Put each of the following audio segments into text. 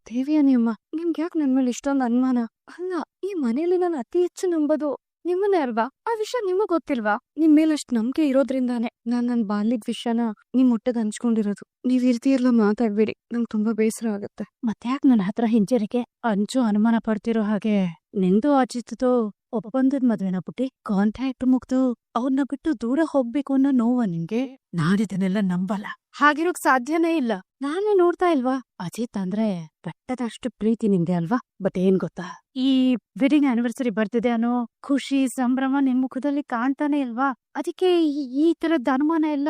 ದೇವಿಯ ನಿಮ್ಮ ನಿಮ್ಗೆ ಯಾಕೆ ನನ್ ಮೇಲೆ ಇಷ್ಟೊಂದು ಅನುಮಾನ? ಅಲ್ಲ, ಈ ಮನೇಲಿ ನಾನು ಅತಿ ಹೆಚ್ಚು ನಂಬೋದು ನಿಮ್ಮನ್ನೇ ಅಲ್ವಾ? ಆ ವಿಷಯ ನಿಮಗ್ ಗೊತ್ತಿಲ್ವಾ? ನಿಮ್ ಮೇಲೆ ಅಷ್ಟ್ ನಂಬಿಕೆ ಇರೋದ್ರಿಂದಾನೆ ನಾನ್ ನನ್ ಬಾಲ್ಯದ ವಿಷಯನ ನಿಮ್ ಒಟ್ಟಗ್ ಹಂಚ್ಕೊಂಡಿರೋದು. ನೀವ್ ಈ ರೀತಿ ಎಲ್ಲ ಮಾತಾಡ್ಬೇಡಿ, ನಂಗೆ ತುಂಬಾ ಬೇಸರ ಆಗತ್ತೆ. ಮತ್ತೆ ಯಾಕೆ ನನ್ನ ಹತ್ರ ಹಿಂಜರಿಕೆ? ಅಂಚು ಅನುಮಾನ ಪಡ್ತಿರೋ ಹಾಗೆ ನಿಂದು ಅಜಿತ್ದು ಒಪ್ಪಂದದ ಮದ್ವೆನ ಪುಟ್ಟಿ? ಕಾಂಟ್ಯಾಕ್ಟ್ ಮುಗ್ದು ಅವ್ರನ್ನ ಬಿಟ್ಟು ದೂರ ಹೋಗ್ಬೇಕು ಅನ್ನೋ ನೋವ ನಿಂಗೆ? ನಾನಿದನ್ನೆಲ್ಲ ನಂಬಲ್ಲ. ಹಾಗಿರೋಕ್ ಸಾಧ್ಯನೇ ಇಲ್ಲ. ನಾನೇ ನೋಡ್ತಾ ಇಲ್ವಾ? ಅಜಿತ್ ಅಂದ್ರೆ ಬೆಟ್ಟದಷ್ಟು ಪ್ರೀತಿ ನಿಂದೆ ಅಲ್ವಾ? ಬಟ್ ಏನ್ ಗೊತ್ತಾ, ಈ ವೆಡ್ಡಿಂಗ್ ಆನಿವರ್ಸರಿ ಬರ್ತಿದೆ ಅನ್ನೋ ಖುಷಿ ಸಂಭ್ರಮ ನಿನ್ ಮುಖದಲ್ಲಿ ಕಾಣ್ತಾನೆ ಇಲ್ವಾ? ಅದಕ್ಕೆ ಈ ತರದ್ ಅನುಮಾನ ಎಲ್ಲ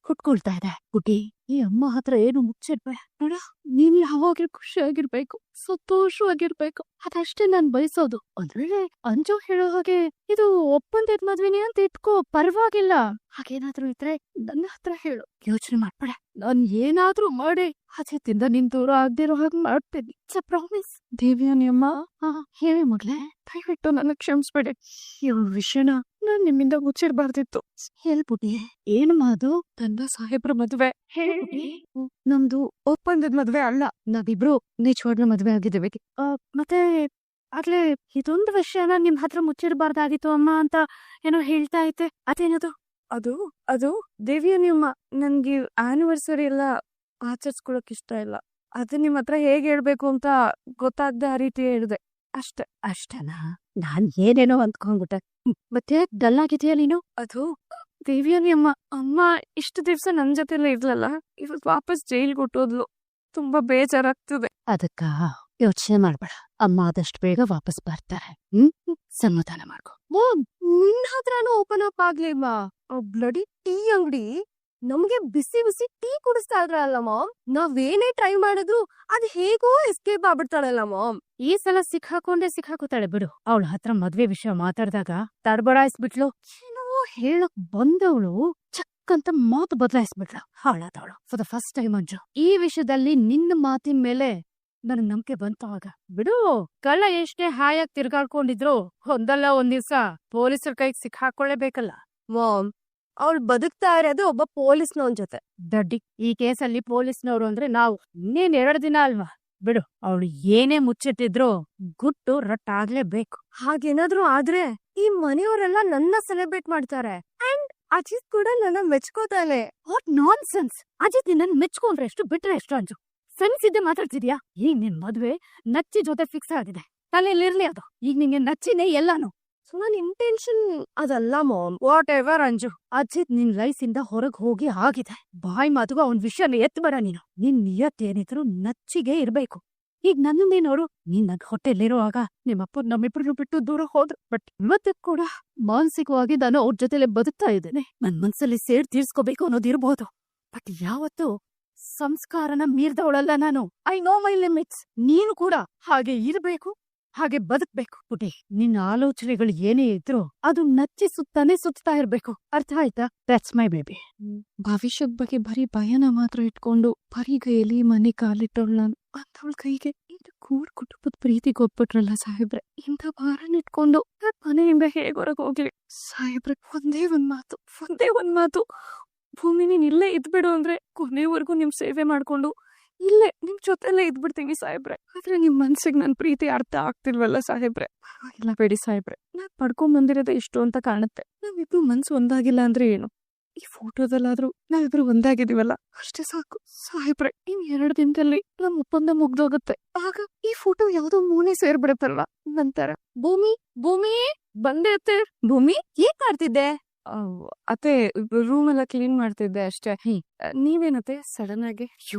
ಹುಟ್ಕೊಳ್ತಾ ಇದೆ. ಪುಟಿ, ಈ ಅಮ್ಮ ಹತ್ರ ಏನು ಮುಚ್ಚಿಡ್ಬೇಡ ನೋಡ. ನೀನ್ ಯಾವಾಗ್ಲೂ ಖುಷಿಯಾಗಿರ್ಬೇಕು, ಸಂತೋಷವಾಗಿರ್ಬೇಕು, ಅದಷ್ಟೇ ನಾನ್ ಬಯಸೋದು. ಅಂದ್ರೆ ಅಂಜು ಹೇಳೋ ಹಾಗೆ ಇದು ಒಪ್ಪಂದದ ಮದ್ವೆನೇ ಅಂತ ಇಟ್ಕೋ, ಪರವಾಗಿಲ್ಲ. ಹಾಗೇನಾದ್ರೂ ಇದ್ರೆ ನನ್ನ ಹತ್ರ ಹೇಳು, ಯೋಚನೆ ಮಾಡ್ಬೇಡ. ನಾನ್ ಏನಾದ್ರೂ ಮಾಡಿ ಅಜಿತ್ತಿಂದ ನಿನ್ ದೂರ ಆಗ್ದಿರೋ ಹಾಗೆ ಮಾಡ್ತೀನಿ. ಪ್ರಾಮಿಸ್. ದೇವಿಯ ನಿಮ್ಮ ಹೇಳಿ ಮಗ್ಲೆ, ದಯವಿಟ್ಟು ನನ್ನ ಕ್ಷಮಿಸ್ಬೇಡಿ. ಈ ವಿಷಯನ ನಾನ್ ನಿಮ್ಮಿಂದ ಮುಚ್ಚಿಡ್ಬಾರ್ದಿತ್ತು. ಹೇಳ್ಬಿಟ್ಟಿ. ಏನು ಮಾದು? ನನ್ನ ಸಾಹೇಬ್ರ ಮದ್ವೆ. ಹೇಳಿ. ನಮ್ದು ಒಪ್ಪಂದದ ಮದ್ವೆ ಅಲ್ಲ, ನಾವಿಬ್ರು ನಿಜವಾಗ್ಲೂ ಮದ್ವೆ ಆಗಿದ್ದೇವೆ. ಮತ್ತೆ ಆಗ್ಲೇ ಇದೊಂದು ವಿಷಯನ ನಿಮ್ ಹತ್ರ ಮುಚ್ಚಿಡಬಾರ್ದಾಗಿತ್ತು ಅಮ್ಮ ಅಂತ ಏನೋ ಹೇಳ್ತಾ ಐತೆ, ಅದೇನದು? ಅದು ಅದು ದೇವಿಯ ನಿಮ್ಮ ನನ್ಗೆ ಆನಿವರ್ಸರಿ ಎಲ್ಲ ಆಚರಿಸ್ಕೊಳಕ್ ಇಷ್ಟ ಇಲ್ಲ. ಅದು ನಿಮ್ ಹತ್ರ ಹೇಗ್ ಹೇಳ್ಬೇಕು ಅಂತ ಗೊತ್ತಾಗ್ದೆ ಆ ರೀತಿ ಹೇಳಿದೆ ಅಷ್ಟೆ. ಅಷ್ಟನಾ? ನಾನ್ ಏನೇನೋ ಅಂದ್ಕೊಂಡ್ಬಿಟ್ಟೆ. ಮತ್ತೆ ಡಲ್ ಆಗಿದೆಯಾ ನೀನು? ಅದು ದೇವಿಯ ನಿಮ್ಮ ಅಮ್ಮ ಇಷ್ಟು ದಿವ್ಸ ನನ್ ಜೊತೆಲ್ಲ ಇರ್ಲಲ್ಲ, ಇವತ್ತು ವಾಪಸ್ ಜೈಲ್ಗೆ ಹೊಟ್ಟೋದ್ಲು. ತುಂಬಾ ಬೇಜಾರಾಗ್ತದೆ. ಅದಕ್ಕ ಯೋಚನೆ ಮಾಡ್ಬೇಡ, ಅಮ್ಮ ಆದಷ್ಟು ಬೇಗ ವಾಪಸ್ ಬರ್ತಾರೆ. ಸಮಾಧಾನ ಮಾಡ್ಕೊ. ನಿನ್ ಹತ್ರನೂ ಓಪನ್ ಅಪ್ ಆಗ್ಲಿಲ್ವಾ? ಬ್ಲಡಿ ಟೀ ಅಂಗಡಿ ನಮ್ಗೆ ಬಿಸಿ ಬಿಸಿ ಟೀ ಕುಡಿಸ್ತಾ ಇದ್ರಲ್ಲ ಮಾಮ್. ನಾವೇನೇ ಟ್ರೈ ಮಾಡಿದ್ರು ಅದ್ ಹೇಗೋ ಎಸ್ಕೇಪ್ ಆಗ್ಬಿಡ್ತಾಳಲ್ಲ ಮಾಮ್. ಈ ಸಲ ಸಿಕ್ಕಾಕೋತಾಳೆ ಬಿಡು. ಅವಳ ಹತ್ರ ಮದ್ವೆ ವಿಷಯ ಮಾತಾಡ್ದಾಗ ತಡಬಡಾಯಿಸ್ಬಿಟ್ಲು. ಏನೋ ಹೇಳಕ್ ಬಂದವಳು ಚಕ್ಕಂತ ಮಾತು ಬದಲಾಯಿಸ್ಬಿಟ್ಲ. ಹಾಳಾದವಳು. For the first time Anju, ಈ ವಿಷಯದಲ್ಲಿ ನಿನ್ನ ಮಾತಿನ ಮೇಲೆ ನನಗ್ ನಂಬಿಕೆ ಬಂತು. ಆಗ ಬಿಡು, ಕಳ್ಳ ಎಷ್ಟೇ ಹಾಯಾಗಿ ತಿರ್ಗಾಡ್ಕೊಂಡಿದ್ರು ಒಂದಲ್ಲ ಒಂದ್ ದಿವ್ಸ ಪೊಲೀಸರ ಕೈಗೆ ಸಿಕ್ಕಾಕೊಳ್ಳೇಬೇಕಲ್ಲ. ಮಾಮ್, ಅವಳು ಬದುಕ್ತಾ ಇರೋದು ಒಬ್ಬ ಪೊಲೀಸ್ನವನ್ ಜೊತೆ. ದಡ್ಡಿ, ಈ ಕೇಸಲ್ಲಿ ಪೊಲೀಸ್ನವ್ರು ಅಂದ್ರೆ ನಾವು. ಇನ್ನೇನ್ 2 ದಿನ ಅಲ್ವಾ? ಬಿಡು, ಅವಳು ಏನೇ ಮುಚ್ಚಿಟ್ಟಿದ್ರು ಗುಟ್ಟು ರಟ್ಟಾಗ್ಲೇಬೇಕು. ಹಾಗೇನಾದ್ರೂ ಆದ್ರೆ ಈ ಮನೆಯವರೆಲ್ಲ ನನ್ನ ಸೆಲೆಬ್ರೇಟ್ ಮಾಡ್ತಾರೆ. ಅಂಡ್ ಅಜಿತ್ ಕೂಡ ನನ್ನ ಮೆಚ್ಕೋತಾನೆ. What nonsense! ಅಜಿತ್ ನಿನ್ನ ಮೆಚ್ಕೊಂಡ್ರೆ ಎಷ್ಟು, ಬಿಟ್ರೆ ಎಷ್ಟು ಅಂಜು? ಸೆನ್ಸ್ ಇದ್ದೆ ಮಾತಾಡ್ತಿದ್ಯಾ? ಈಗ ನಿನ್ ಮದ್ವೆ ನಚ್ಚಿ ಜೊತೆ ಫಿಕ್ಸ್ ಆಗಿದೆ. ತಲೆಯಲ್ಲಿರ್ಲಿ ಅದು. ಈಗ ನಿಂಗೆ ನಚ್ಚಿನೇ ಎಲ್ಲಾನು. ಸೊ ನನ್ ಇಂಟೆನ್ಷನ್ ಅದಲ್ಲ ma'am. Whatever Anju. Ajith ನಿನ್ ಲೈಫಿಂದ ಹೊರಗ್ ಹೋಗಿ ಆಗಿದೆ. ಬಾಯ್ ಮಾತುಗ ಅವನ್ ವಿಷಯನ ಎತ್ತಬೇಡ ನೀನು. ನಿನ್ ನಿಯತ್ ಏನಿದ್ರು ನಚ್ಚಿಗೆ ಇರ್ಬೇಕು. ಈಗ ನನ್ನದೇ ನೋಡು, ನೀನ್ ನನ್ ಹೊಟ್ಟೆಲಿರುವಾಗ ನಿಮ್ಮಪ್ಪ ನಮ್ಮಿಬ್ರನ್ನು ಬಿಟ್ಟು ದೂರ ಹೋದ್ರು. ಬಟ್ ಇವತ್ತು ಕೂಡ ಮಾನಸಿಕವಾಗಿ ನಾನು ಅವ್ರ ಜೊತೆಲೆ ಬದುಕ್ತಾ ಇದ್ದೇನೆ. ನನ್ ಮನ್ಸಲ್ಲಿ ಸೇಡ್ ತೀರ್ಸ್ಕೋಬೇಕು ಅನ್ನೋದಿರ್ಬೋದು. ಬಟ್ ಯಾವತ್ತು ಸಂಸ್ಕಾರನ ಮೀರ್ದವಳಲ್ಲ ನಾನು. I know my limits. ನೀನು ಕೂಡ ಹಾಗೆ ಇರ್ಬೇಕು, ಹಾಗೆ ಬದುಕ್ಬೇಕು. ಪುಟಿ, ನಿನ್ನ ಆಲೋಚನೆಗಳು ಏನೇ ಇದ್ರು ಅದು ನಚ್ಚಿ ಸುತ್ತಾ ಇರ್ಬೇಕು. ಅರ್ಥ ಆಯ್ತಾ? That's my baby. ಭವಿಷ್ಯದ ಬಗ್ಗೆ ಬರೀ ಭಯನ ಮಾತ್ರ ಇಟ್ಕೊಂಡು ಬರೀ ಕೈಯಲ್ಲಿ ಮನೆ ಕಾಲಿಟ್ಟವಳು ನಾನು. ಅಂತವಳ ಕೈಗೆ ಇದು ಕುಟುಂಬದ ಪ್ರೀತಿ ಕೊಟ್ಬಿಟ್ರಲ್ಲ ಸಾಹೇಬ್ರೆ. ಇಂಥ ಭಾರನ ಇಟ್ಕೊಂಡು ಮನೆಯಿಂದ ಹೇಗ್ ಹೊರಗೆ ಹೋಗ್ಲಿ ಸಾಹೇಬ್ರೆ? ಒಂದೇ ಒಂದ್ ಮಾತು, ಭೂಮಿ ನೀನ್ ಇಲ್ಲೇ ಇದ್ಬಿಡು ಅಂದ್ರೆ ಕೊನೆವರೆಗೂ ನಿಮ್ ಸೇವೆ ಮಾಡ್ಕೊಂಡು ಇಲ್ಲೇ ನಿಮ್ ಜೊತೆಲ್ಲೇ ಇದ್ಬಿಡ್ತೀನಿ ಸಾಹೇಬ್ರೆ. ಆದ್ರೆ ನಿಮ್ ಮನ್ಸಿಗೆ ನನ್ ಪ್ರೀತಿ ಅರ್ಥ ಆಗ್ತಿಲ್ವಲ್ಲ ಸಾಹೇಬ್ರೆ. ಪರವಾಗಿಲ್ಲ ಬೇಡಿ ಸಾಹೇಬ್ರೆ, ನಾನ್ ಪಡ್ಕೊಂಡ್ ಬಂದಿರೋದೇ ಇಷ್ಟು ಅಂತ ಕಾಣುತ್ತೆ. ನಾವಿಬ್ರು ಮನ್ಸು ಒಂದಾಗಿಲ್ಲ ಅಂದ್ರೆ ಏನು? ಈ ಫೋಟೋದಲ್ಲಾದ್ರೂ ನಾವಿಬ್ರು ಒಂದಾಗಿದೀವಲ್ಲ, ಅಷ್ಟೇ ಸಾಕು ಸಾಹೇಬ್ರೆ. ಇನ್ 2 ದಿನದಲ್ಲಿ ನಮ್ ಒಪ್ಪಂದ ಮುಗ್ದೋಗುತ್ತೆ. ಆಗ ಈ ಫೋಟೋ ಯಾವ್ದೋ ಮೂನೆ ಸೇರ್ಬಿಡತ್ತಲ್ಲ ನಂತರ. ಭೂಮಿ ಬಂದೆ ಅತ್ತೆ. ಭೂಮಿ, ಏನ್ ಮಾಡ್ತಿದ್ದೆ? ಅತ್ತೆ, ರೂಮ್ ಎಲ್ಲ ಕ್ಲೀನ್ ಮಾಡ್ತಿದ್ದೆ ಅಷ್ಟೇ. ನೀವೇನತ್ತೆ ಸಡನ್ ಆಗಿ?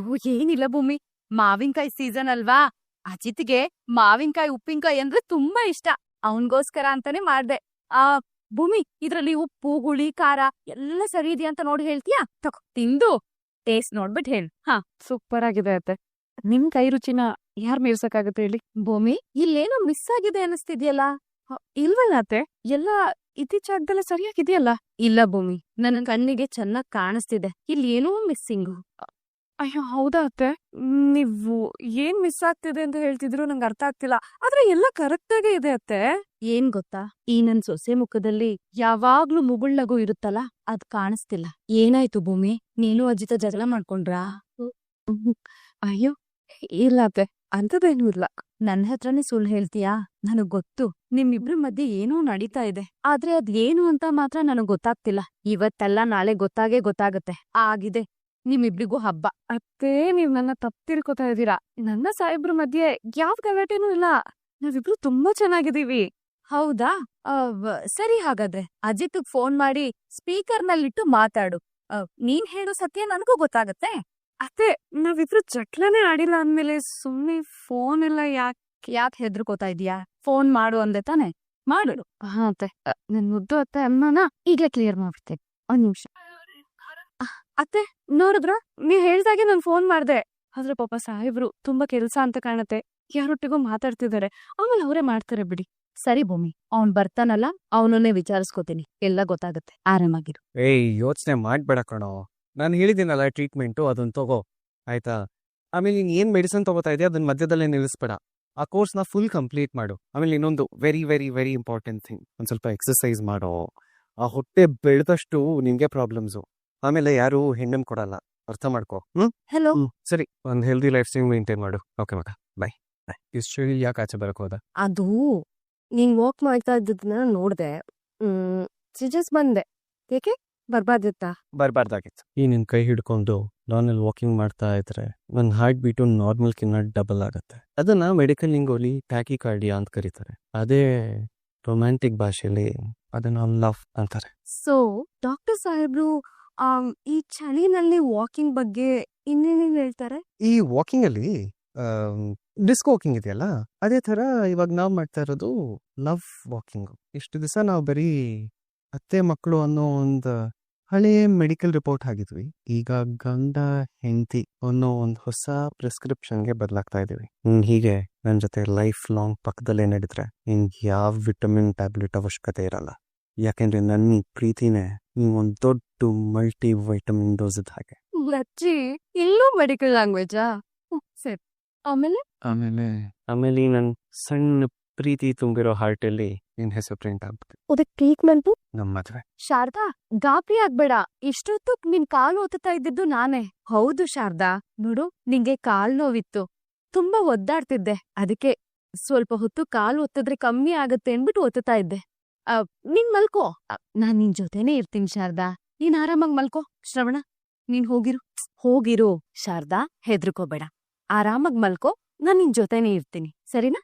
ಏನಿಲ್ಲ ಭೂಮಿ, ಮಾವಿನಕಾಯಿ ಸೀಸನ್ ಅಲ್ವಾ? ಅಜಿತ್ಗೆ ಮಾವಿನಕಾಯಿ ಉಪ್ಪಿನಕಾಯಿ ಅಂದ್ರೆ ತುಂಬಾ ಇಷ್ಟ. ಅವನ್ಗೋಸ್ಕರ ಅಂತಾನೆ ಮಾಡ್ದೆ. ಭೂಮಿ, ಇದ್ರಲ್ಲಿ ಉಪ್ಪು ಹುಳಿ ಖಾರ ಎಲ್ಲ ಸರಿ ಇದೆಯಾ ಅಂತ ನೋಡಿ ಹೇಳ್ತೀಯಾ? ತಗೋ, ತಿಂದು ಟೇಸ್ಟ್ ನೋಡ್ಬಿಟ್ಟು ಹೇಳು. ಸೂಪರ್ ಆಗಿದೆ ಅತ್ತೆ. ನಿಮ್ ಕೈ ರುಚಿನ ಯಾರ್ ಮೀರ್ಸಕ್ಕಾಗತ್ತೆ ಹೇಳಿ? ಭೂಮಿ, ಇಲ್ಲೇನೋ ಮಿಸ್ ಆಗಿದೆ ಅನಿಸ್ತಿದ್ಯಲ್ಲ? ಇಲ್ವಲ್ಲ ಅತ್ತೆ, ಎಲ್ಲ ಇತ್ತೀಚಾಗ್ದಲ್ಲ ಸರಿಯಾಗಿದೆಯಲ್ಲ. ಇಲ್ಲ ಭೂಮಿ, ನನ್ನ ಕಣ್ಣಿಗೆ ಚೆನ್ನಾಗ್ ಕಾಣಿಸ್ತಿದೆ. ಇಲ್ಲಿ ಏನೋ ಮಿಸ್ಸಿಂಗು. ಅಯ್ಯೋ ಹೌದಾ ಅತ್ತೆ? ನೀವು ಏನ್ ಮಿಸ್ ಆಗ್ತಿದೆ ಅಂತ ಹೇಳ್ತಿದ್ರು ನಂಗೆ ಅರ್ಥ ಆಗ್ತಿಲ್ಲ. ಆದ್ರೆ ಎಲ್ಲ ಕರೆಕ್ಟ್ ಆಗೇ ಇದೆ ಅತ್ತೆ. ಏನ್ ಗೊತ್ತಾ, ಈ ನನ್ ಸೊಸೆ ಮುಖದಲ್ಲಿ ಯಾವಾಗ್ಲೂ ಮುಗುಳ್ನಗು ಇರುತ್ತಲ್ಲ, ಅದ್ ಕಾಣಿಸ್ತಿಲ್ಲ. ಏನಾಯ್ತು ಭೂಮಿ, ನೀನು ಅಜಿತ ಜಗಳ ಮಾಡ್ಕೊಂಡ್ರಾ? ಅಯ್ಯೋ ಇಲ್ಲ ಅತ್ತೆ, ಅಂಥದ್ದೇನೂ ಇಲ್ಲ. ನನ್ ಹತ್ರನೇ ಸುಳ್ಳು ಹೇಳ್ತೀಯಾ? ನನಗ್ ಗೊತ್ತು ನಿಮ್ಮಿಬ್ರ ಮಧ್ಯೆ ಏನೋ ನಡೀತಾ ಇದೆ. ಆದ್ರೆ ಅದ್ ಏನು ಅಂತ ಮಾತ್ರ ನನಗ್ ಗೊತ್ತಾಗ್ತಿಲ್ಲ. ಇವತ್ತೆಲ್ಲ ನಾಳೆ ಗೊತ್ತಾಗತ್ತೆ. ಆಗಿದೆ ನಿಮ್ಮಿಬ್ರಿಗೂ ಹಬ್ಬ. ಅತ್ತೇ, ನೀವ್ ನನ್ನ ತಪ್ಪು ತಿಳ್ಕೊತಾ ಇದ್ದೀರಾ. ನನ್ನ ಸಾಹೇಬ್ರ ಮಧ್ಯೆ ಯಾವ ಗಲಾಟೆನೂ ಇಲ್ಲ. ನಾವಿಬ್ರು ತುಂಬಾ ಚೆನ್ನಾಗಿದೀವಿ. ಹೌದಾ? ಸರಿ, ಹಾಗಾದ್ರೆ ಅಜಿತ್ ಫೋನ್ ಮಾಡಿ ಸ್ಪೀಕರ್ನಲ್ಲಿಟ್ಟು ಮಾತಾಡು. ನೀನ್ ಹೇಳೋ ಸತ್ಯ ನನಗೂ ಗೊತ್ತಾಗತ್ತೆ. ಅತ್ತೆ, ನಾವಿಬ್ರು ಜಟ್ಲನೇ ಆಡಿಲ್ಲ ಅಂದ್ಮೇಲೆ ಸುಮ್ನೆ ಫೋನ್ ಎಲ್ಲ ಯಾಕೆ ಹೆದರ್ಕೋತಾ ಇದೀಯಾ? ಫೋನ್ ಮಾಡು ಅಂದೆ ತಾನೆ, ಮಾಡು. ಹಾ ಅತ್ತೆ, ನನ್ ಮುದ್ದು ಅತ್ತೆ ಅಮ್ಮನ ಈಗ್ಲೇ ಕ್ಲಿಯರ್ ಮಾಡ್ಬಿಡ್ತೇನೆ. ಒಂದ್ ನಿಮಿಷ. ಅತ್ತೆ, ನೋಡಿದ್ರ ನೀವ್ ಹೇಳ್ದಾಗೆ ನಾನ್ ಫೋನ್ ಮಾಡ್ದೆ. ಆದ್ರೆ ಪಾಪ ಸಾಹೇಬ್ರು ತುಂಬಾ ಕೆಲ್ಸ ಅಂತ ಕಾಣತ್ತೆ, ಯಾರೊಟ್ಟಿಗೂ ಮಾತಾಡ್ತಿದಾರೆ. ಆಮೇಲೆ ಅವರೇ ಮಾಡ್ತಾರೆ ಬಿಡಿ. ಸರಿ ಭೂಮಿ, ಅವ್ನ್ ಬರ್ತಾನಲ್ಲ, ಅವನನ್ನೇ ವಿಚಾರಿಸ್ಕೋತೀನಿ. ಎಲ್ಲ ಗೊತ್ತಾಗತ್ತೆ, ಆರಾಮಾಗಿರು. ಯೋಚನೆ ಮಾಡ್ಬೇಡ ಕಣೋ. ನಾನು ಹೇಳಿದ್ದೀನಲ್ಲ ಟ್ರೀಟ್ಮೆಂಟು, ಅದನ್ನ ತಗೋ ಆಯ್ತಾ. ಆಮೇಲೆ ನೀನು ಏನು ಮೆಡಿಸಿನ್ ತಗೋತಾ ಇದೆಯಾ ಅದನ್ನ ಮಧ್ಯದಲ್ಲೇ ನಿಲ್ಲಿಸ್ಬೇಡ. ಆ ಕೋರ್ಸ್ನ ಫುಲ್ ಕಂಪ್ಲೀಟ್ ಮಾಡು. ಆಮೇಲೆ ಇನ್ನೊಂದು very very very important thing, ಒಂದು ಸ್ವಲ್ಪ ಎಕ್ಸಸೈಸ್ ಮಾಡೋ. ಆ ಹೊಟ್ಟೆ ಬೆಳೆದಷ್ಟು ನಿಮಗೆ ಪ್ರಾಬ್ಲಮ್ಸು. ಆಮೇಲೆ ಯಾರು ಹೆಣ್ಣನ್ನು ಕೊಡಲ್ಲ, ಅರ್ಥ ಮಾಡ್ಕೋ. ಹಲೋ. ಸರಿ, ಒಂದು ಹೆಲ್ದಿ ಲೈಫ್ ಸ್ಟೈಲ್ ಮೇಂಟೈನ್ ಮಾಡು. ಓಕೆ ಮಗ, ಬಾಯ್. ಇಷ್ಟು ಯಾಕೆ ಆಚೆ ಬರಕ್ ಹೋದ? ಅದು ನೀನ್ ವಾಕ್ ಮಾಡ್ತಾ ಇದ್ದದನ್ನ ನೋಡ್ದೆ, ಜಸ್ಟ್ ಬಂದೆ. ಏಕೆ ಬರ್ಬಾರ್ದಿತ್ತಾ? ಬರಬಾರ್ದಾಗಿತ್ತು. ಈ ನಿನ್ನ ಕೈ ಹಿಡ್ಕೊಂಡು ನಾನಲ್ಲಿ ವಾಕಿಂಗ್ ಮಾಡ್ತಾ ಇದ್ರೆ ನನ್ನ ಹಾರ್ಟ್ ಬೀಟು ನಾರ್ಮಲ್ಕಿನ್ನ ಡಬಲ್ ಆಗುತ್ತೆ. ಅದನ್ನ ಮೆಡಿಕಲ್ ಲಿಂಗೋಲಿ ಟ್ಯಾಕಿಕಾರ್ಡಿಯಾ ಅಂತ ಕರೀತಾರೆ. ಅದೇ ರೊಮ್ಯಾಂಟಿಕ್ ಭಾಷೆಯಲ್ಲಿ ಅದನ್ನ ಲವ್ ಅಂತಾರೆ. ಸೊ ಡಾಕ್ಟರ್ ಸಾಹೇಬ್ರು ಈ ಚಳಿನಲ್ಲಿ ವಾಕಿಂಗ್ ಬಗ್ಗೆ ಇನ್ನೇನೇನ್ ಹೇಳ್ತಾರೆ? ಈ ವಾಕಿಂಗ್ ಅಲ್ಲಿ ಡಿಸ್ಕ್ ವಾಕಿಂಗ್ ಇದೆಯಲ್ಲ, ಅದೇ ತರ ಇವಾಗ ನಾವು ಮಾಡ್ತಾ ಇರೋದು ಲವ್ ವಾಕಿಂಗ್. ಇಷ್ಟು ದಿವಸ ನಾವು ಬರೀ ಅತ್ತೆ ಮಕ್ಕಳು ಅನ್ನೋ ಒಂದು ಹಳೆ ಮೆಡಿಕಲ್ ರಿಪೋರ್ಟ್ ಆಗಿದ್ವಿ. ಈಗ ಗಂಡ ಹೆಂಡತಿ ಅನ್ನೋ ಒಂದು ಹೊಸ ಪ್ರಿಸ್ಕ್ರಿಪ್ಷನ್ಗೆ ಬದಲಾಗ್ತಾ ಇದೀವಿ. ಹೀಗೆ ನನ್ನ ಜೊತೆ ಲೈಫ್ ಲಾಂಗ್ ಪಕ್ಕದಲ್ಲೇ ನಡೆದ್ರೆ ನಿನ್ಗೆ ಯಾವ ವಿಟಮಿನ್ ಟ್ಯಾಬ್ಲೆಟ್ ಅವಶ್ಯಕತೆ ಇರಲ್ಲ. ಯಾಕೆಂದ್ರೆ ನನ್ನ ಪ್ರೀತಿನೇ ಒಂದು ದೊಡ್ಡ ಮಲ್ಟಿ ವೈಟಮಿನ್ ಡೋಸ್ ಇದ್ದ ಹಾಗೆ. ಲಚ್ಚಿ, ಇಲ್ಲೂ ಮೆಡಿಕಲ್ ಲ್ಯಾಂಗ್ವೇಜಾ? ಸರಿ, ಆಮೇಲೆ ಆಮೇಲೆ ನನ್ನ ಸಣ್ಣ ಪ್ರೀತಿ ತುಂಬಿರೋ ಹಾರ್ಟ್ ಅಲ್ಲಿ ನಿನ್ ಹೆಸರು ಪ್ರಿಂಟ್ ಆಗ್ಬಿಟ್ಟು ಅದಕ್ಕೆ ಟ್ರೀಟ್ಮೆಂಟ್ ನಮ್ಮ ಮದ್ವೆ. ಶಾರದಾ, ಗಾಬರಿ ಆಗ್ಬೇಡ. ಇಷ್ಟೊತ್ತು ನಿನ್ ಕಾಲು ಒತ್ತುತ್ತಾ ಇದ್ದಿದ್ದು ನಾನೇ. ಹೌದು ಶಾರದಾ, ನೋಡು, ನಿಂಗೆ ಕಾಲ್ ನೋವಿತ್ತು, ತುಂಬಾ ಒದ್ದಾಡ್ತಿದ್ದೆ. ಅದಕ್ಕೆ ಸ್ವಲ್ಪ ಹೊತ್ತು ಕಾಲು ಒತ್ತಿದ್ರೆ ಕಮ್ಮಿ ಆಗತ್ತೆ ಅನ್ಬಿಟ್ಟು ಒತ್ತುತ್ತಾ ಇದ್ದೆ. ನೀನ್ ಮಲ್ಕೋ, ನಾನ್ ನಿನ್ ಜೊತೆನೇ ಇರ್ತೀನಿ ಶಾರದಾ. ನೀನ್ ಆರಾಮಾಗಿ ಮಲ್ಕೋ. ಶ್ರವಣ, ನೀನ್ ಹೋಗಿರು. ಶಾರದಾ, ಹೆದ್ರಕೋಬೇಡ, ಆರಾಮಾಗಿ ಮಲ್ಕೋ. ನಾನ್ ನಿನ್ ಜೊತೆನೇ ಇರ್ತೀನಿ, ಸರಿನಾ?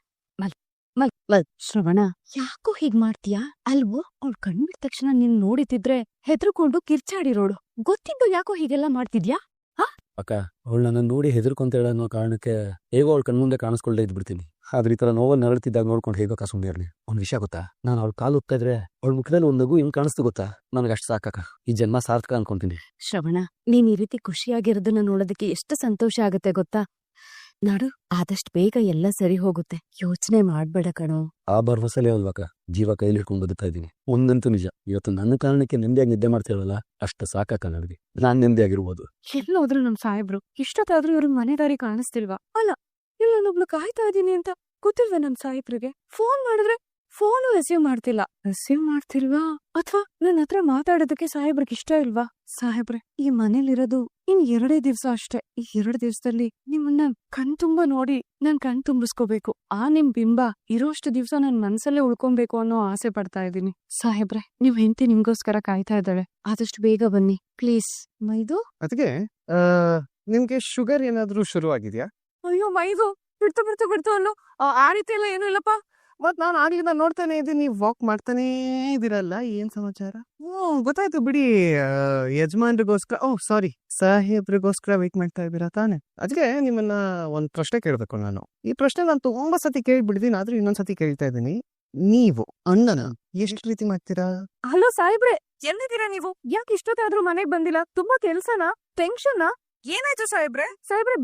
ಶ್ರವಣ, ಯಾಕೋ ಹೀಗ್ ಮಾಡ್ತೀಯಾ? ಅಲ್ವೋ, ಅವ್ಳ್ ಕಣ್ಬಿಟ್ಟ ತಕ್ಷಣ ನೀನ್ ನೋಡಿತಿದ್ರೆ ಹೆದ್ರಕೊಂಡು ಕಿರ್ಚಾಡಿರೋಳು. ಗೊತ್ತಿದ್ದು ಯಾಕೋ ಹೀಗೆಲ್ಲ ಮಾಡ್ತಿದ್ಯಾ? ಅಕ್ಕ, ಅವಳು ನನ್ನ ನೋಡಿ ಹೆದರ್ಕೊಂತೇಳ ಅನ್ನೋ ಕಾರಣಕ್ಕೆ ಹೇಗೋ ಅವಳು ಕಣ್ಮುಂದೆ ಕಾಣಿಸ್ಕೊಳ್ಳದೆ ಇದ್ಬಿಡ್ತೀನಿ. ಆದ್ರೆ ಈ ತರ ನೋವಲ್ಲಿ ನರಳ್ತಿದ್ದಾಗ ನೋಡ್ಕೊಂಡು ಹೇಗೋ ಸುಮ್ಮನೆ ಇರಲಿ. ಒಂದ್ ವಿಷಯ ಗೊತ್ತಾ, ನಾನು ಅವಳು ಕಾಲು ಹೋಗ್ತಾ ಇದ್ರೆ ಅವಳ ಮುಖದಲ್ಲಿ ಒಂದ್ ನಗು ಹೆಂಗ್ ಕಾಣಿಸ್ತು ಗೊತ್ತಾ? ನನಗೆ ಅಷ್ಟು ಸಾಕಕ್ಕ, ಈ ಜನ್ಮ ಸಾರ್ಥಕ ಅನ್ಕೊಂತೀನಿ. ಶ್ರವಣ, ನೀನ್ ಈ ರೀತಿ ಖುಷಿಯಾಗಿರೋದನ್ನ ನೋಡೋದಕ್ಕೆ ಎಷ್ಟು ಸಂತೋಷ ಆಗುತ್ತೆ ಗೊತ್ತಾ? ನಾಡು, ಆದಷ್ಟು ಬೇಗ ಎಲ್ಲ ಸರಿ ಹೋಗುತ್ತೆ, ಯೋಚನೆ ಮಾಡ್ಬೇಡ ಕಣೋ. ಆ ಭರವಸೆಲೇ ಅಲ್ವಕ್ಕ ಜೀವ ಕೈಲಿ ಹಿಡ್ಕೊಂಡು ಬದುಕ್ತಾ ಇದ್ದೀನಿ. ಒಂದಂತೂ ನಿಜ, ಇವತ್ತು ನನ್ನ ಕಾರಣಕ್ಕೆ ನೆಮ್ಮದಿಯಾಗಿ ನಿದ್ದೆ ಮಾಡ್ತೇವಲ್ಲ, ಅಷ್ಟು ಸಾಕಕ್ಕ ನನಗೆ. ನಾನ್ ನೆಮ್ಮದಿಯಾಗಿರ್ಬೋದು. ಎಲ್ಲೋದ್ರು ನಮ್ ಸಾಹೇಬ್ರು. ಇಷ್ಟೊತ್ತಾದ್ರೂ ಇವ್ರ ಮನೆ ದಾರಿ ಕಾಣಿಸ್ತಿಲ್ವಾ? ಅಲ್ಲ, ಇಲ್ಲೊಬ್ಳು ಕಾಯ್ತಾ ಇದೀನಿ ಅಂತ ಗೊತ್ತಿಲ್ವಾ ನಮ್ ಸಾಹೇಬ್ರಿಗೆ? ಫೋನ್ ಮಾಡಿದ್ರೆ ಫೋನು ರಿಸೀವ್ ಮಾಡ್ತಿಲ್ವಾ? ಅಥವಾ ನನ್ನ ಹತ್ರ ಮಾತಾಡೋದಕ್ಕೆ ಸಾಹೇಬ್ರಿಗೆ ಇಷ್ಟ ಇಲ್ವಾ? ಸಾಹೇಬ್ರೆ, ಈ ಮನೇಲಿರೋದು ಇನ್ 2 ದಿವ್ಸ ಅಷ್ಟೇ. ಈ 2 ದಿವ್ಸದಲ್ಲಿ ನಿಮ್ಮನ್ನ ಕಣ್ ತುಂಬಾ ನೋಡಿ ನಾನ್ ಕಣ್ ತುಂಬಿಸ್ಕೋಬೇಕು. ಆ ನಿಮ್ ಬಿಂಬ ಇರೋಷ್ಟು ದಿವ್ಸ ನನ್ ಮನ್ಸಲ್ಲೇ ಉಳ್ಕೊಬೇಕು ಅನ್ನೋ ಆಸೆ ಪಡ್ತಾ ಇದೀನಿ. ಸಾಹೇಬ್ರೆ, ನೀವ್ ಹೆಂಡತಿ ನಿಮ್ಗೋಸ್ಕರ ಕಾಯ್ತಾ ಇದ್ದಾಳೆ. ಆದಷ್ಟು ಬೇಗ ಬನ್ನಿ ಪ್ಲೀಸ್. ಮೈದು, ಅದಕ್ಕೆ ನಿಮ್ಗೆ ಶುಗರ್ ಏನಾದ್ರೂ ಶುರು ಆಗಿದ್ಯಾ? ಅಯ್ಯೋ ಮೈದು, ಬಿಡ್ತು ಅನ್ನೋ ಆ ರೀತಿ ಎಲ್ಲ ಏನೂ ಇಲ್ಲಪ್ಪ. ಮತ್ ನಾನು ಆಗ್ಲಿಂದ ನೋಡ್ತಾನೆ ಇದ್ದೀನಿ, ನೀವು ವಾಕ್ ಮಾಡ್ತಾನೇ ಇದಿರಲ್ಲ. ಏನ್ ಸಮಾಚಾರ? ಗೊತ್ತಾಯ್ತು ಬಿಡಿ, ಯಜಮಾನ್ರಿಗೋಸ್ಕರ, ಸಾರಿ, ಸಾಹೇಬ್ರಿಗೋಸ್ಕರ ವೇಟ್ ಮಾಡ್ತಾ ಇದ್ದೀರಾ ತಾನೆ? ಅದಕ್ಕೆ ನಿಮ್ಮನ್ನ ಒಂದ್ ಪ್ರಶ್ನೆ ಕೇಳ್ಬೇಕು ನಾನು. ಈ ಪ್ರಶ್ನೆ ನಾನು ತುಂಬಾ ಸತಿ ಕೇಳ್ಬಿಡ್ತೀನಿ, ಆದ್ರೂ ಇನ್ನೊಂದ್ಸತಿ ಕೇಳ್ತಾ ಇದ್ದೀನಿ. ನೀವು ಅಣ್ಣನ ಎಷ್ಟು ರೀತಿ ಮಾಡ್ತೀರಾ? ಹಲೋ ಸಾಹೇಬ್ರೆ, ಎಲ್ಲಿದ್ದೀರಾ ನೀವು? ಯಾಕೆ ಇಷ್ಟೊತ್ತಾದ್ರೂ ಮನೆಗ್ ಬಂದಿಲ್ಲ? ತುಂಬಾ ಕೆಲ್ಸನಾ? ಟೆನ್ಷನ್? ಏನಾಯ್ತು ಸಾಹೇಬ್ರೆ?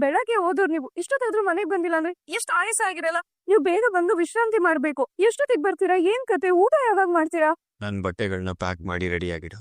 ಬೆಳಗ್ಗೆ ಹೋದವ್ರು ನೀವು, ಇಷ್ಟೊತ್ತಾದ್ರೂ ಮನೆಗ್ ಬಂದಿಲ್ಲ ಅಂದ್ರೆ ಎಷ್ಟು ಆಯಾಸ ಆಗಿರಲ್ಲ. ನೀವು ಬೇಗ ಬಂದು ವಿಶ್ರಾಂತಿ ಮಾಡ್ಬೇಕು. ಎಷ್ಟೊತ್ತಿಗೆ ಬರ್ತೀರಾ? ಏನ್ ಕತೆ? ಊಟ ಯಾವಾಗ ಮಾಡ್ತೀರಾ? ನನ್ ಬಟ್ಟೆಗಳನ್ನ ಪ್ಯಾಕ್ ಮಾಡಿ ರೆಡಿ ಆಗಿಡು.